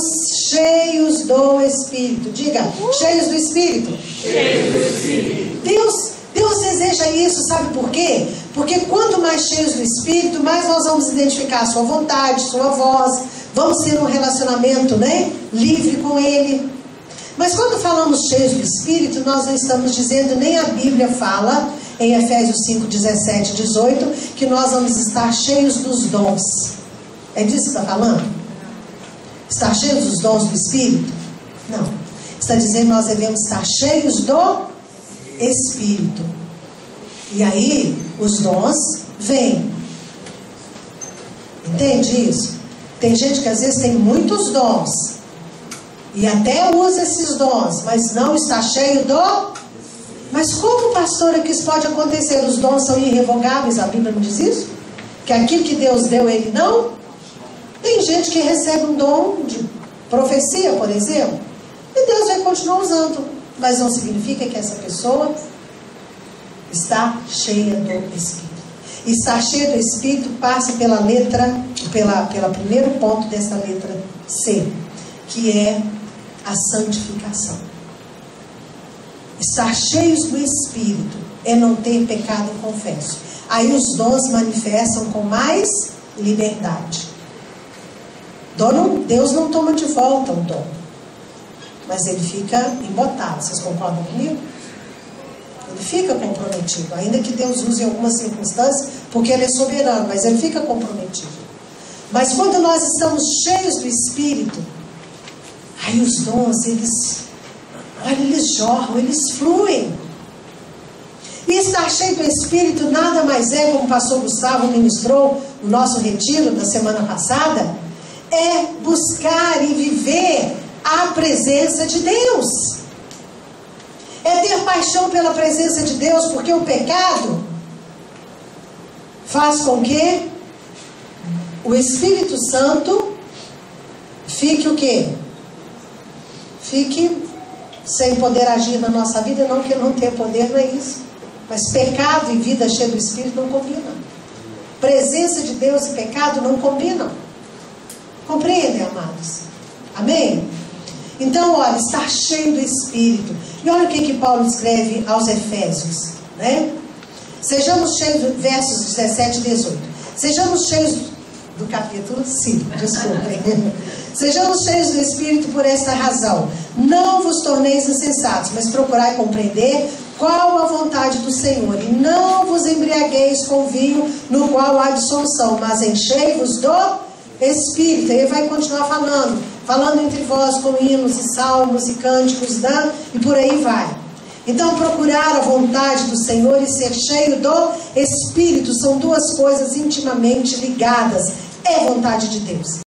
cheios do Espírito. Diga: cheios do Espírito. Cheios do Espírito. Deus deseja isso, sabe por quê? Porque quanto mais cheios do Espírito, mais nós vamos identificar a sua vontade, sua voz, vamos ter um relacionamento, né, livre com Ele. Mas quando falamos cheios do Espírito, nós não estamos dizendo, nem a Bíblia fala, em Efésios 5, 17 e 18, que nós vamos estar cheios dos dons. É disso que está falando? Estar cheios dos dons do Espírito? Não. Está dizendo que nós devemos estar cheios do Espírito. E aí, os dons vêm. Entende isso? Tem gente que às vezes tem muitos dons e até usa esses dons, mas não está cheio do... Mas como, pastora, que isso pode acontecer? Os dons são irrevogáveis, a Bíblia não diz isso? Que aquilo que Deus deu, Ele não? Tem gente que recebe um dom de profecia, por exemplo, e Deus vai continuar usando, mas não significa que essa pessoa está cheia do Espírito. Estar cheio do Espírito passa pela primeiro ponto dessa letra C, que é a santificação. Estar cheios do Espírito é não ter pecado confesso. Aí os dons manifestam com mais liberdade. Deus não toma de volta o dom, mas ele fica embotado. Vocês concordam comigo? Ele fica comprometido, ainda que Deus use em algumas circunstâncias, porque Ele é soberano, mas Ele fica comprometido. Mas quando nós estamos cheios do Espírito, aí os dons, eles jorram, eles fluem. E estar cheio do Espírito nada mais é, como o pastor Gustavo ministrou no nosso retiro da semana passada, é buscar e viver a presença de Deus. É ter paixão pela presença de Deus, porque o pecado faz com que o Espírito Santo fique o quê? Fique sem poder agir na nossa vida. Não que ele não tenha poder, não é isso. Mas pecado e vida cheia do Espírito não combinam. Presença de Deus e pecado não combinam. Compreendem, amados? Amém? Então, olha, estar cheio do Espírito. E olha o que Paulo escreve aos Efésios, né? Sejamos cheios, versos 17 e 18. Sejamos cheios do capítulo 5, desculpem. Sejamos cheios do Espírito por esta razão. Não vos torneis insensatos, mas procurai compreender qual a vontade do Senhor. E não vos embriagueis com vinho, no qual há dissolução, mas enchei-vos do Espírito. Ele vai continuar falando entre vós com hinos e salmos e cânticos, e por aí vai. Então, procurar a vontade do Senhor e ser cheio do Espírito são duas coisas intimamente ligadas. É vontade de Deus.